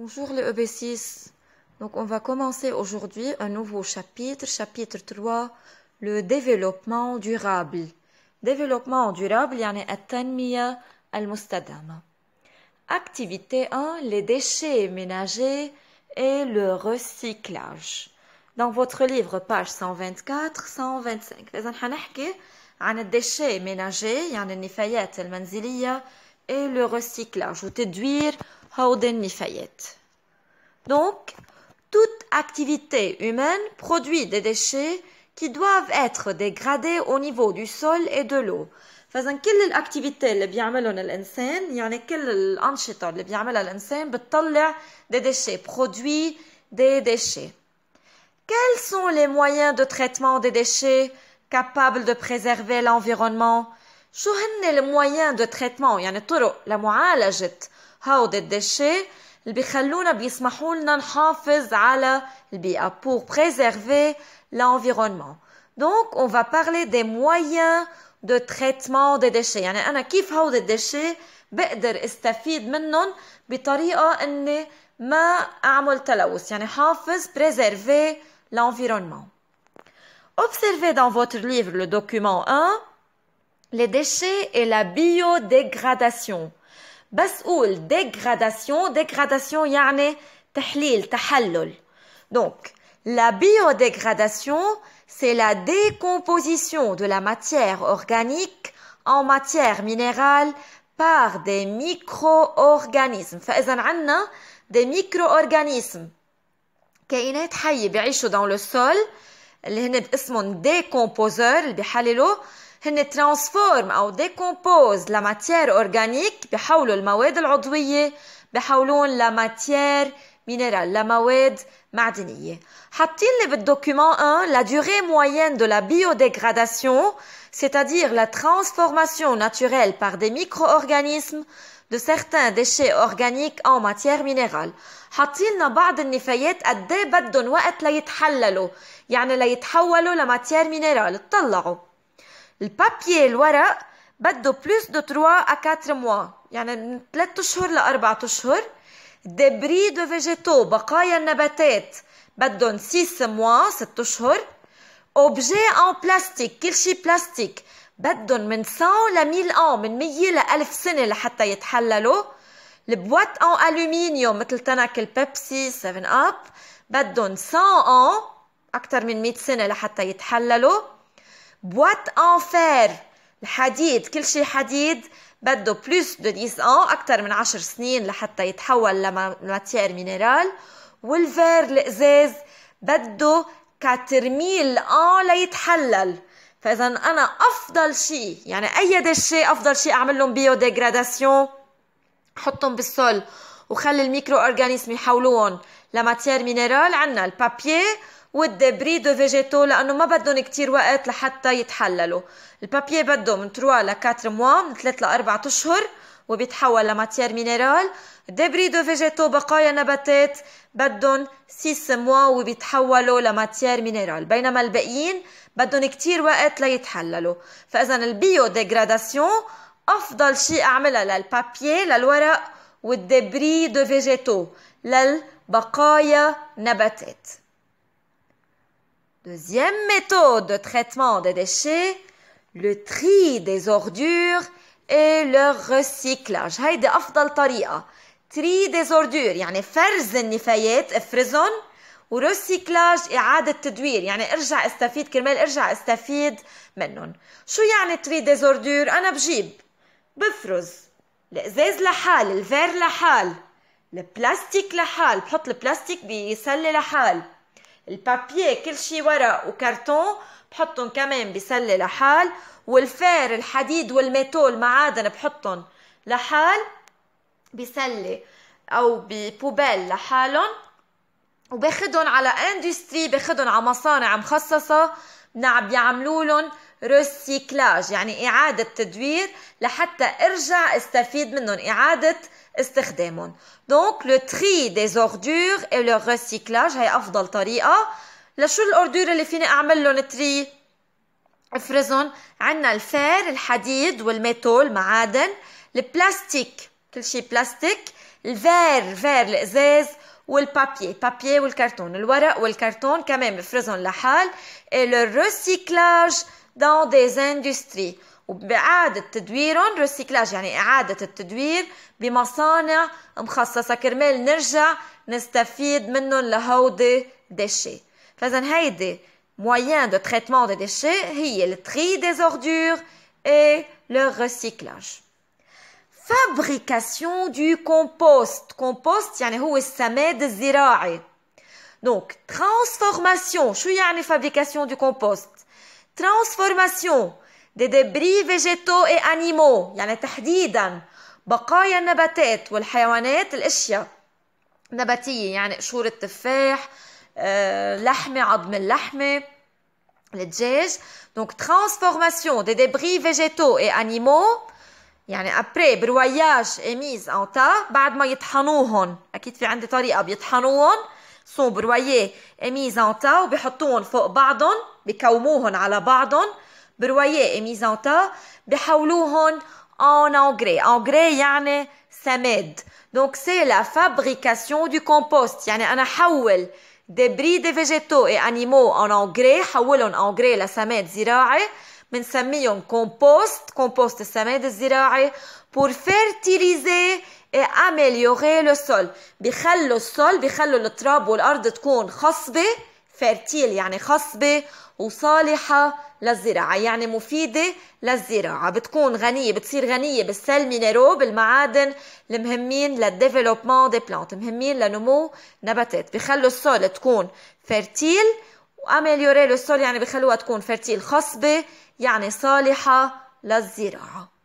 Bonjour les EB6. Donc on va commencer aujourd'hui un nouveau chapitre, chapitre 3, le développement durable. Développement durable, يعني التنمية المستدامة. Activité 1, les déchets ménagers et le recyclage. Dans votre livre, page 124-125. إذن حنحكي عن الديشي ménagers, يعني النفايات المنزلية et le recyclage, وتدوير هود النفايات. Donc, toute activité humaine produit des déchets qui doivent être dégradés au niveau du sol et de l'eau. فإذا كل الأكتيفيتي اللي بيعملهم الإنسان يعني كل الأنشطة اللي بيعملها الإنسان بتطلع des déchets, produit des déchets. Quels sont les moyens de traitement des déchets capables de préserver l'environnement? شو هن المويان دو تريتمون يعني طرق لمعالجة هود الديشي اللي بيخلونا بيسمحوا لنا نحافظ على البيئة pour préserver l'environnement. Donc on va parler des moyens de traitement des déchets يعني أنا كيف هود الديشي بقدر استفيد منهم بطريقة إني ما أعمل تلوث يعني حافظ préserver l'environnement. Observez dans votre livre le document 1 les déchets et la biodégradation. بس قول dégradation يعني تحليل تحلل. Donc la biodégradation c'est la décomposition de la matière organique en matière minérale par des micro-organismes. فإذا عنا des micro-organismes كائنات حية بيعيشوا dans le sol اللي هن اسمهم décomposeurs اللي بيحللوا هن transforment أو décompose la matière organique بيحولوا المواد العضوية بيحولون la matière minérale لمواد معدنية. حاطين لي بالdocument 1 la durée moyenne de la biodégradation, c'est-à-dire la transformation naturelle par des micro-organismes de certains déchets organiques en matière minérale. حاطين لنا بعض النفايات قد ايه بدهم وقت ليتحللوا يعني ليتحولوا لماتير مينيرال. اطلعوا البابيي الورق بده plus de 3 à 4 mois يعني من 3 أشهر ل 4 أشهر. débris de végétaux بقايا النباتات بدهم 6 mois 6 أشهر. objet en plastique كل شيء بلاستيك بدهم من 100 ل 1000 ans من 100 ل 1000 سنة لحتى يتحللوا. البوات en ألومنيوم مثل تنك البيبسي 7 أب بدهم 100 ans أكثر من 100 سنة لحتى يتحللوا. boîte en fer الحديد كل شيء حديد بده plus de 10 ans أكثر من 10 سنين لحتى يتحول لماتير مينيرال. والفير الإزاز بده 4000 ans ليتحلل. فإذا أنا أفضل شيء يعني أي ديشي أفضل شيء أعمل لهم بيوديغراداسيون حطهم بالسول وخلي الميكرو أورغانيزم يحولوهم لماتير مينيرال. عنا البابيي والدبري دو فيجيتو لأنه ما بدهم كتير وقت لحتى يتحللوا. البابيي بده من 3 ل 4 mois من 3 ل 4 أشهر وبيتحول لماتير مينيرال. الدبري دو فيجيتو بقايا نباتات بدهم 6 mois وبيتحولوا لماتير مينيرال بينما الباقيين بدهم كتير وقت ليتحللوا. فإذا البيو ديغراداسيون أفضل شيء أعملها للبابيي للورق والدبري دو فيجيتو للبقايا نباتات. Deuxième méthode de traitement des déchets, le tri des ordures et leur recyclage. هيدي أفضل طريقة. tri des ordures يعني فرز النفايات افرزهم وريسيكلاج إعادة تدوير يعني ارجع استفيد كرمال ارجع استفيد منهم. شو يعني tri des ordures؟ أنا بفرز الإزاز لحال الفير لحال البلاستيك لحال بحط البلاستيك بسلة لحال البابيي كل شي ورق وكرتون بحطهم كمان بسلة لحال والفير الحديد والميتول معادن بحطهم لحال بسلة أو ببوبال لحالهم وباخدهم على اندستري باخدهم على مصانع مخصصة بيعملوا لهم ريسيكلاج يعني إعادة تدوير لحتى ارجع استفيد منهم إعادة استخدامهم. Donc le tri des ordures et le recyclage هي أفضل طريقة. لشو الأوردور اللي فيني أعمل لهم تري افرزهم؟ عنا الفير الحديد والميتول معادن البلاستيك كل شيء بلاستيك الفير الازاز والبابيي والكرتون، الورق والكرتون كمان بفرزهم لحال. et le recyclage dans des industries، وبإعادة تدويرهم، ريسيكلاج يعني إعادة التدوير بمصانع مخصصة كرمال نرجع نستفيد منهم لهودي déchets. فإذا هيدي moyen de traitement des déchets هي le tri des ordures et le recyclage. Fabrication du compost. Compost يعني هو السماد الزراعي. Donc transformation. شو يعني fabrication du compost؟ Transformation des débris végétaux et animaux، يعني تحديدا بقايا النباتات والحيوانات، الاشياء نباتية يعني قشور التفاح، لحمة، عظم اللحمة، الدجاج. Donc transformation des débris végétaux et animaux، يعني après broyage et mise en tas، بعد ما يطحنوهن، اكيد في عندي طريقة بيطحنوهن، sont broyés et mis en tas، وبيحطوهن فوق بعضهم، بيكوموهن على بعضهم، broyés et mis en tas، بيحولوهن en engrais. engrais يعني سماد. donc c'est la fabrication du compost، يعني انا حول débris des végétaux et animaux en engrais، حولهم engrais لسماد زراعي، بنسميهم compost السماد الزراعي، pour fertiliser et améliorer le sol. بيخلوا السول، بيخلوا التراب والأرض تكون خصبة، fertile يعني خصبة، وصالحة للزراعة يعني مفيدة للزراعة، بتكون غنية، بتصير غنية بالسيل مينيرو، بالمعادن المهمين للديفلوبمون دي بلانت، مهمين لنمو نباتات. بيخلوا السول تكون fertile، واميليوري لو سول يعني بيخلوها تكون fertile خصبة، يعني صالحة للزراعة.